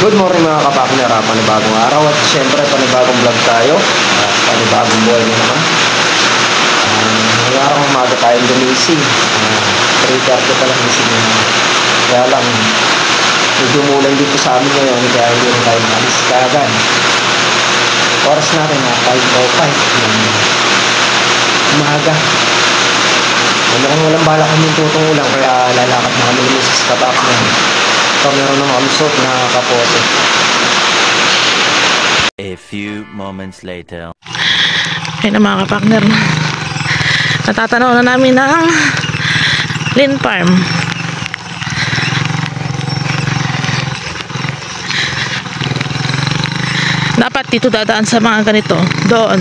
Good morning mga kapakner, panibagong araw at syempre panibagong vlog tayo at panibagong buhay na naman. Ngayong araw umaga tayong gumising, 3:30 pa lang gising na. Kaya lang medyo umulan dito sa amin ngayon kaya hindi rin tayo maalis kaagad. Oras natin na 5:05 ng umaga. Walang bala kami tutong ulang kaya lalakad na kami ng sa kapakner. So, meron naman kami suot na kapote. A few moments later. Ayun na mga kapakner, natatanaw na namin ng Lynn Farm. Dapat dito dadaan sa mga ganito doon,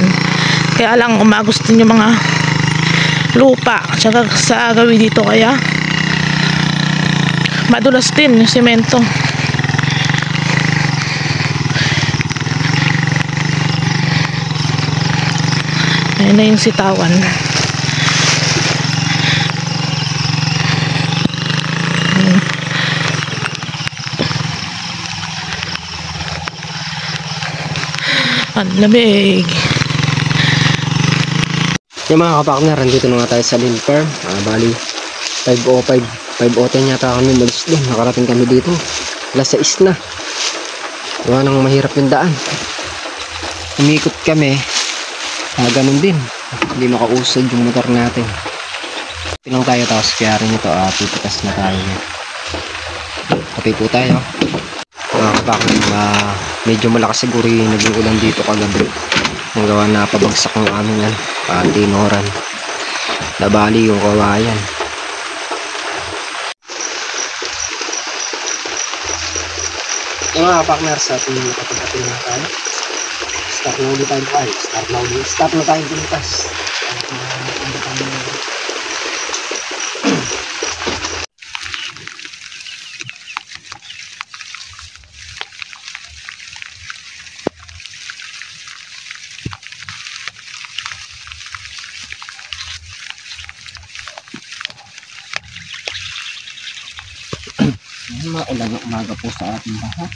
kaya lang umagos din yung mga lupa tsaka sa gawin dito, kaya madulas din yung semento. Ayan na yung sitawan. Ang lamig. Yung mga kapakner, nandito na nga tayo sa Lynn Farm. Bali 5:10 yata kami malis doon. Nakarating kami dito alas 6 na. Gawa nang mahirap yung daan, umikot kami. Ganun din, hindi makausad yung motor natin. Pilang tayo tapos kaya rin ito, pipitas na tayo. Kape po tayo mga kapakner. Medyo malakas siguro yung naging ulan dito kagabi. Ang gawa na pabagsak ng aming tinoran, nabali yung kawayan. Yung mga partner, sa ating nakapag-atin na tayo. Start na ulit tayo tayo. Start na tayo pinitas. Maulan ang umaga po sa ating lahat.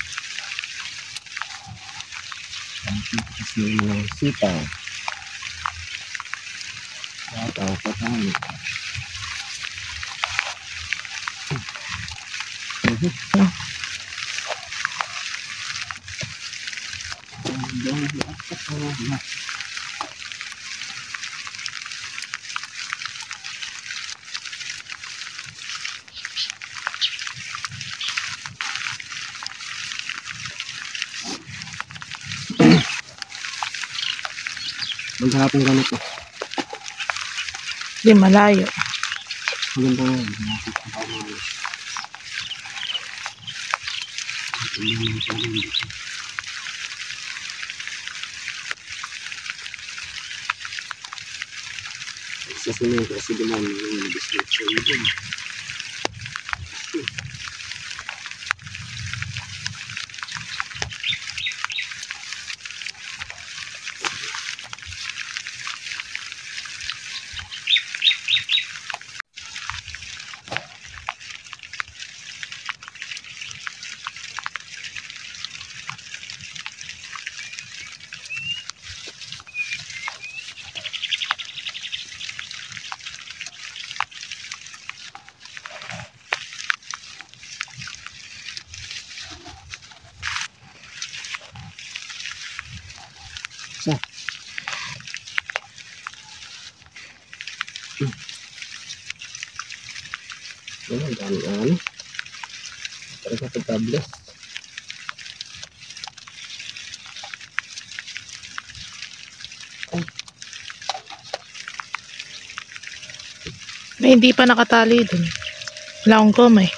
Kasi yung sitaw at ang patani. Maghapon ganito. Hindi malayo. Maganda yan. Sa sunod kasi duman yung business sa iyo. Ang dami-dami. Talaga pagkables. May hindi pa nakatali dun. Wala akong gomay.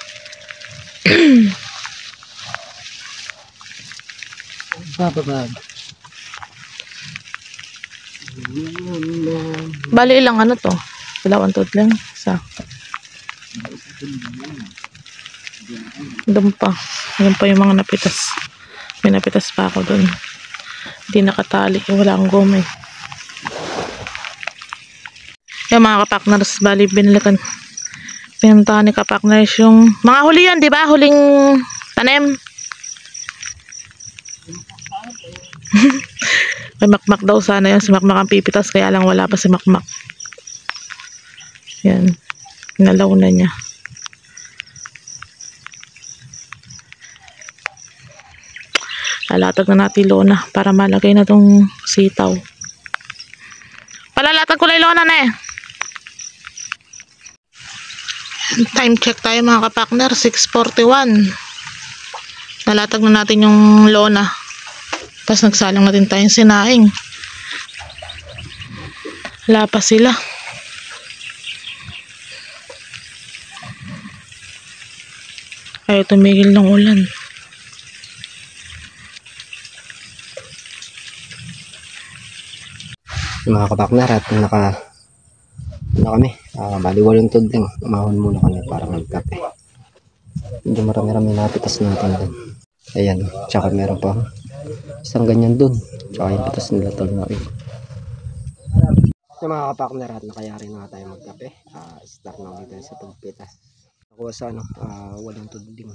Bababag. Bali ilang ano to? Dalawang tot lang. Isa. Doon pa. Doon pa yung mga napitas. May napitas pa ako doon. Hindi nakatali. Wala akong gomay. Yung mga kapakners, bali binalikan. Pinuntahan ni kapakners yung mga huli yan, di ba? Huling tanim. May makmak daw sana yun. Si makmak ang pipitas, kaya lang wala pa si makmak. Yan. Inalaw na niya. Lalatag na natin lona para malagay na tong sitaw. Palalatag ko lang lona na eh. Time check tayo mga kapakner, 6:41. Nalatag na natin yung lona. Tapos nagsalang natin tayong sinaing. Wala pa sila. Ayaw tumigil ng ulan. Mga kapakner, at kami, bali 8 tudling. Umahon muna kami para magkape. Hindi marami-rami napitas natin dun. Ayan, tsaka meron pa isang ganyan dun. Tsaka yung pitas nila tol na rin. Yung mga kapakner, at nakayari na tayo magkape. Start na ulit tayo sa pagpitas. Nakuha sa 8 tudling.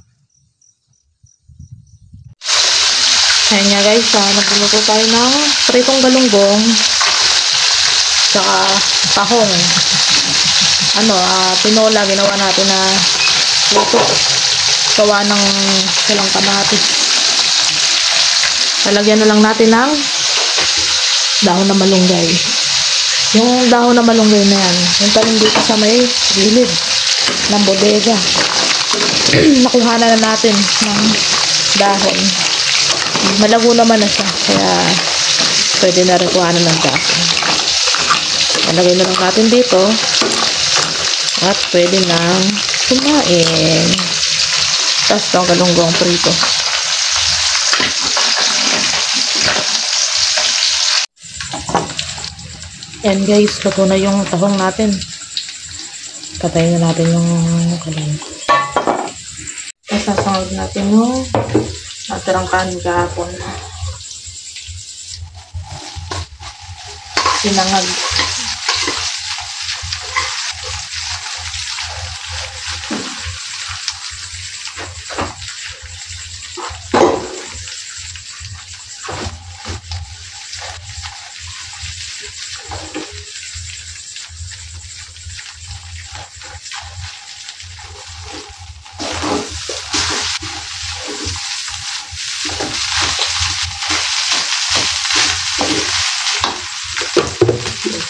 Ayan nga guys, nagluluto tayo ng pritong galunggong. Tsaka tahong. Tinola, ginawa natin na luto. Gawa ng silang kamatis. Lalagyan na lang natin ng dahon na malunggay. Yung dahon na malunggay na yan, yung talim dito sa may gilid ng bodega. Nakuha na natin ng dahon. Malago naman na siya, kaya pwede na rin kuhanan ng dahon. Nalagay na lang natin dito at pwede nang kumain. Tapos itong galunggong prito. Yan guys, luto na yung tahong natin. Patayin na natin yung kalan. Tapos sasangag natin yung natirang kanin kahapon. Sinangag.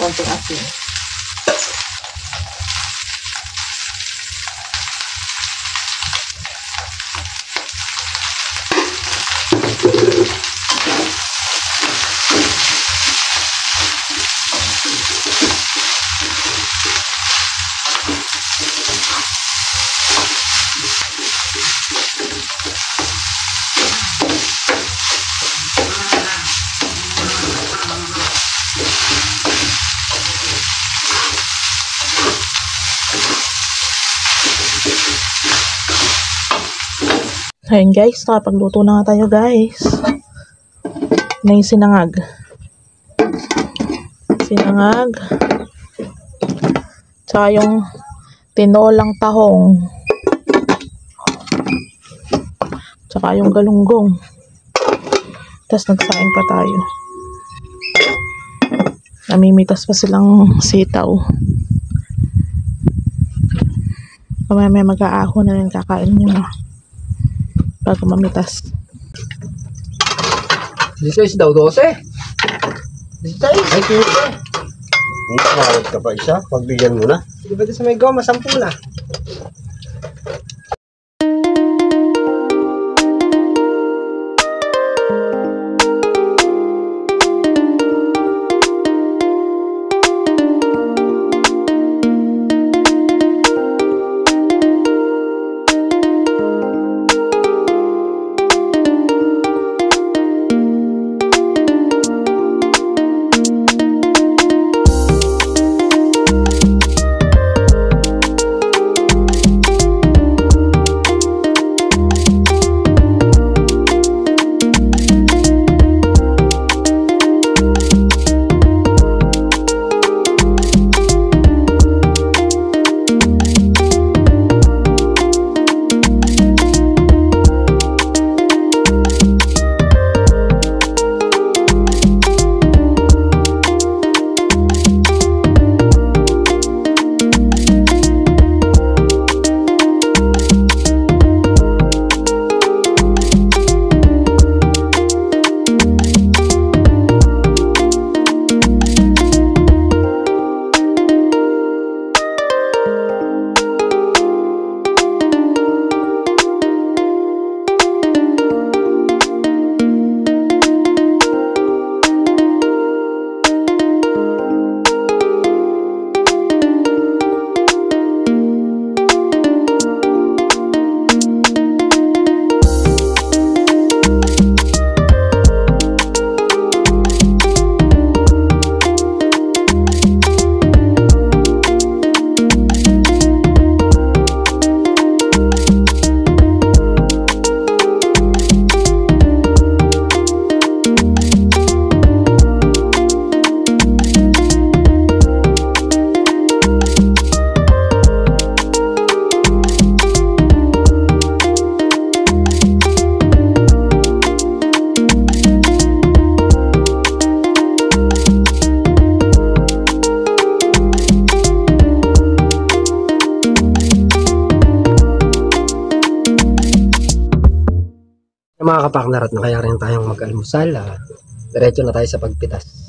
Konting asin. Ayan guys, nakapagluto na nga tayo guys. Na yung sinangag. Sinangag. Tsaka yung tinolang tahong. Tsaka yung galunggong. Tapos nagsaing pa tayo. Namimitas pa silang sitaw. May mag-aahon na rin, kakain muna bago mamitas. 16 daw, 12. 16? Ay, 15. Kumawad ka pa isa, pagbigyan mo na. Di ba sa may goma, 10 na. Mga kapaknar at nakaya rin tayong mag-almusal. Diretso na tayo sa pagpitas.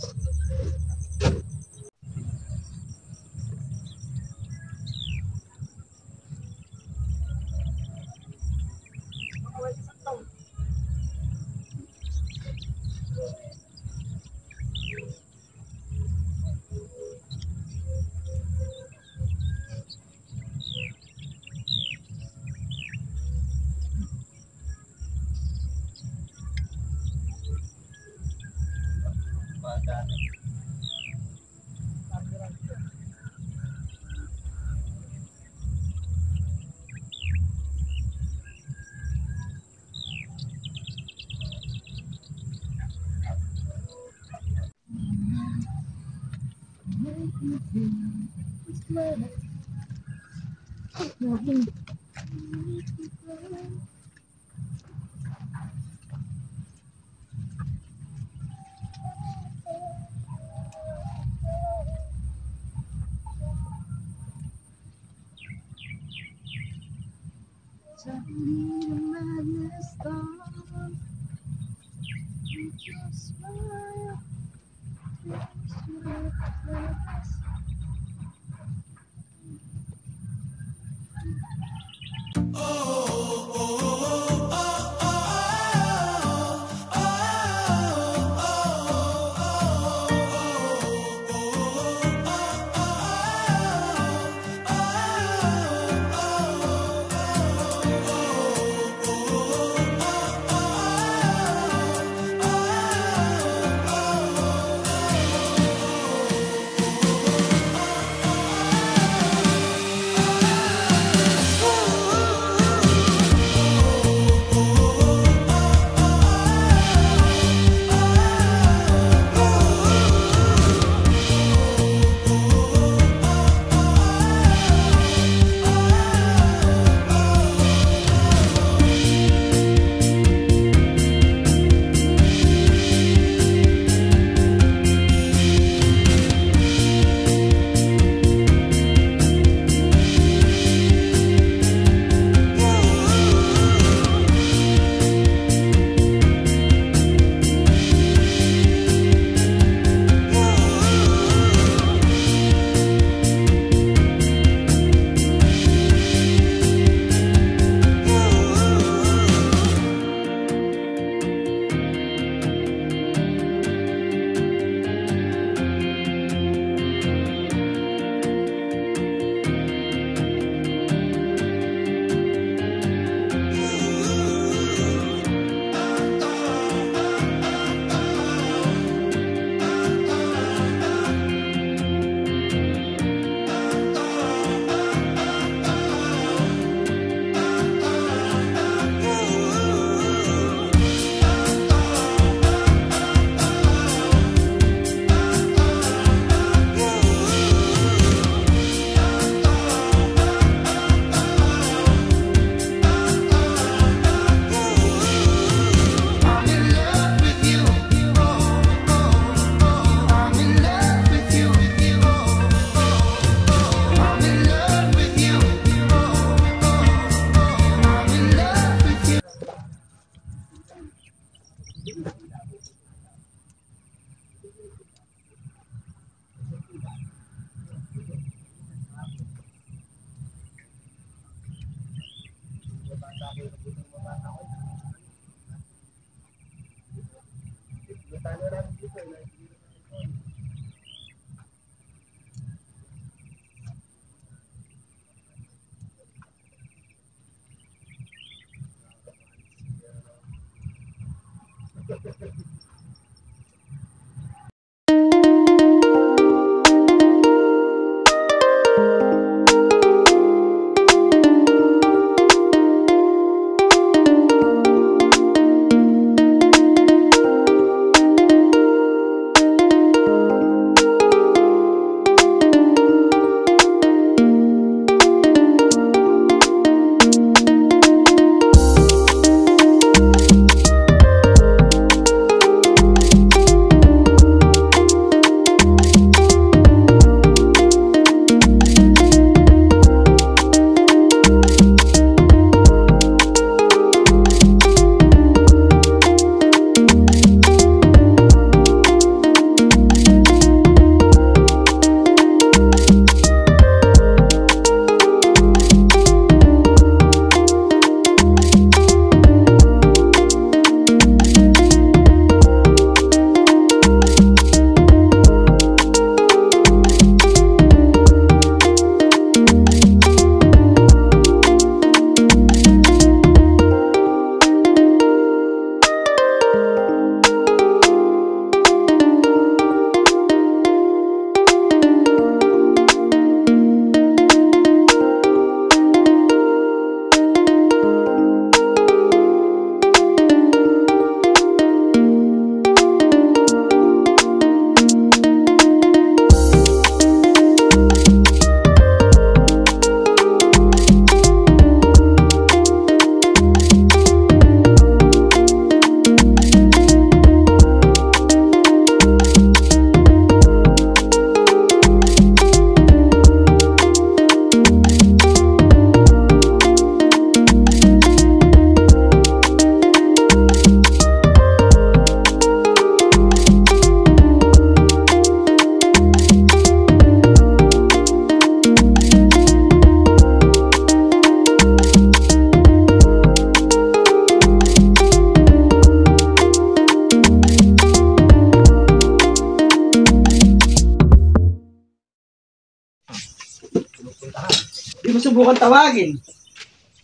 subukan tawagin.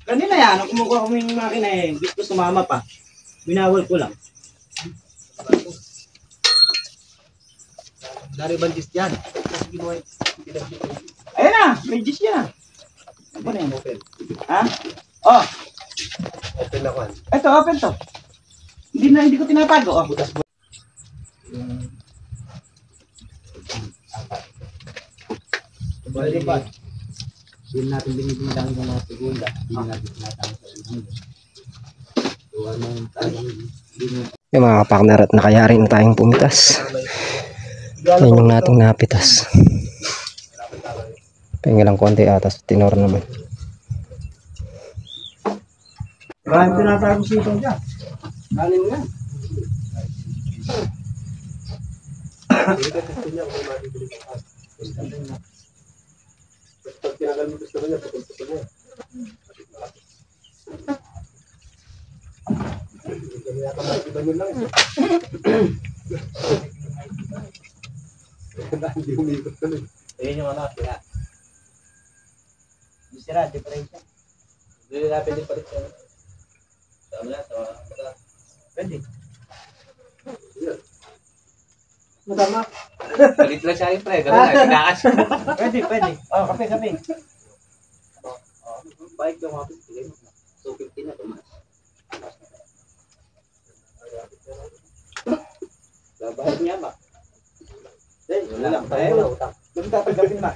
Kanina yan, nung kumukuha ko yung makina eh, hindi ko sumama pa. Binawal ko lang. Dari bandis dyan. Ayun na, may gis yan. Ano na yan? Ha? Oh, Open na kwan. ito, open to. Hindi ko tinatago. Oh. Pwede pa. Hindi natin binibintang sa mga segunda. Hindi natin tinatang sa segunda. Tuwa na yung tagang Yung mga kapakner at nakayari na tayong pumitas. Yan yung nating napitas. Pengi lang konti atas. Tinor naman. Maraming tinatago sito dyan. Kanin mo yan. pag tinagal mo gusto niya, pagpunta niya. Hindi ka makikita nyo lang. Hindi umikot ka nun. Ayun yung ano, sira. Yung sira, differential. Hindi na pwede pa rin siya. Saan na? Pwede. Madama. Palit lang siya yung pre. Ganun lang. Tinakas. Pwede. Oh, kape. Bike yung kapit. So, 15 na tumas. Labahin niya ba? Wala lang. Tayo. Doon tatanggapin ba?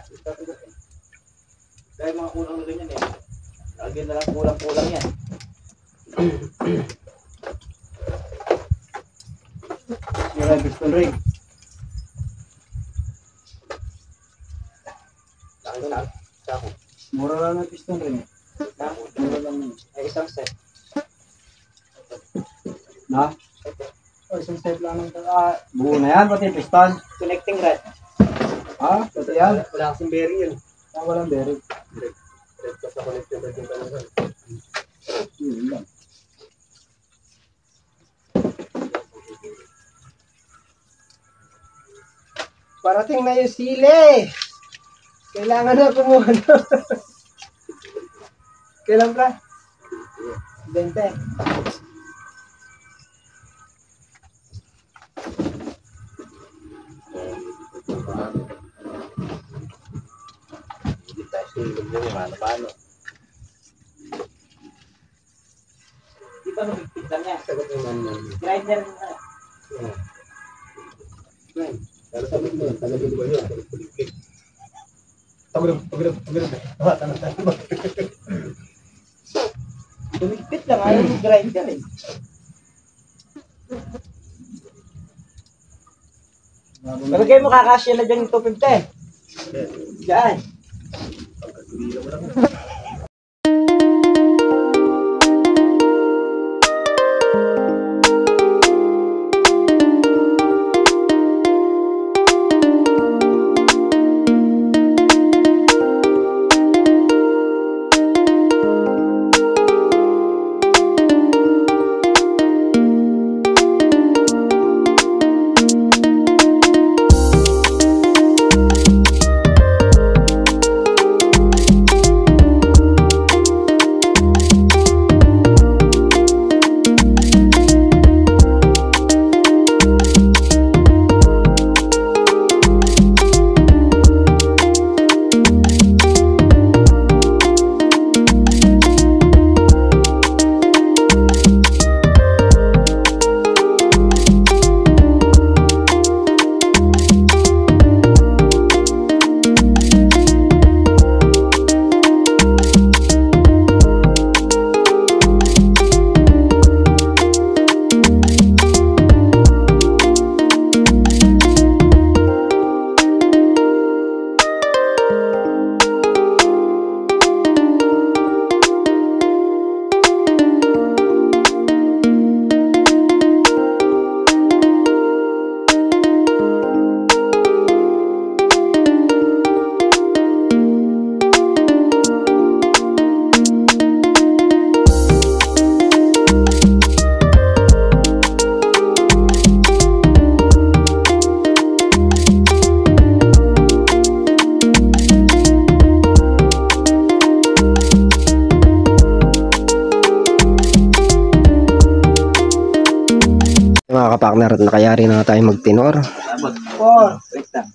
Kaya mga kulang na ganyan eh. Lagyan na lang kulang yan. Yung piston ring. Mura lang ng piston ring. Mura lang yun. Ay, isang set. Na? Oh, isang set lang ng buo na yan, pati piston. Connecting rod. Ha? Pati yan? Wala kasing bearing yun. Walang bearing. Direct ka sa connector na yung talagang. Yun lang. Parating na yung sili. Kailangan na kumuha na. Kailan ka? 20. Hindi tayo silog mo yung ano-ano. Di ba nabigpitan niya? Sagot naman yun. Grinder na. Pero sabi mo yun, talagin ko yun. Pagulog. Tumigpit lang, ayaw yung grinder eh. Pero kayo makakasya na dyan yung 250. Diyan. Pagkatuloy mo lang. mga kapakner at nakayari na tayo magtinor. Wait lang.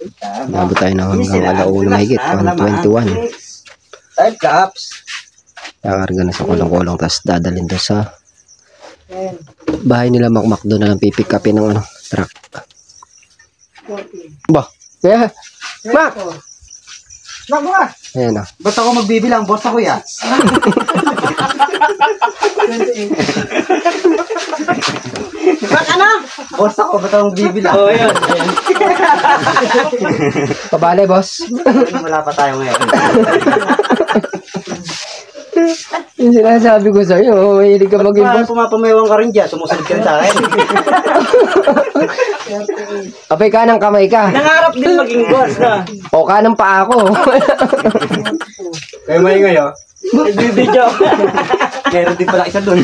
Wait lang. Nabot tayo na hanggang alauna mahigit, 1:21. Time caps. Kakarga na sa kulong-kulong, tapos dadalhin doon sa bahay nila Makmak. Doon na lang pipick upin ng truck. Bah, kaya, Mak! Mak mo nga. Ayan na. Ba't ako magbibilang? Boss ako ya. Mak ano? Boss ako. Ba't ako magbibilang? Oo, yun. Pabale, boss. Wala pa tayo ngayon. Yung sinasabi ko sa'yo, mahilig ka maging boss. Pumapamayawang ka rin dyan. Sumusunod ka rin sa akin. Apay ka ng kamay ka. Nangarap din maging boss na. O ka ng paa ko. Kayo may ngayon. Nagbibidyo. Meron din pala isa dun.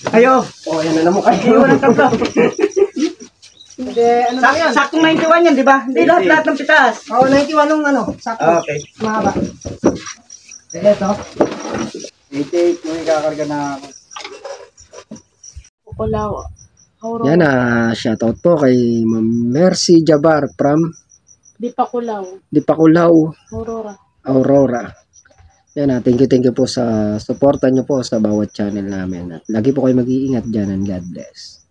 Ayo. O, yan na naman kayo. Iwan ang tabla. Saktong 91 yan, di ba? Hindi lahat ng pitas. Oo, 91 ng sakto. Okay. Mahaba. Ito. 88 yung ikakarga na Kukulaw. Aurora. Yan na, shoutout po kay Ma'am Mercy Jabar from Di pa kulaw. Dipakulaw, Aurora. Aurora. Yan na, thank you po sa suporta nyo po sa bawat channel namin. At lagi po kayo mag-iingat dyan and God bless.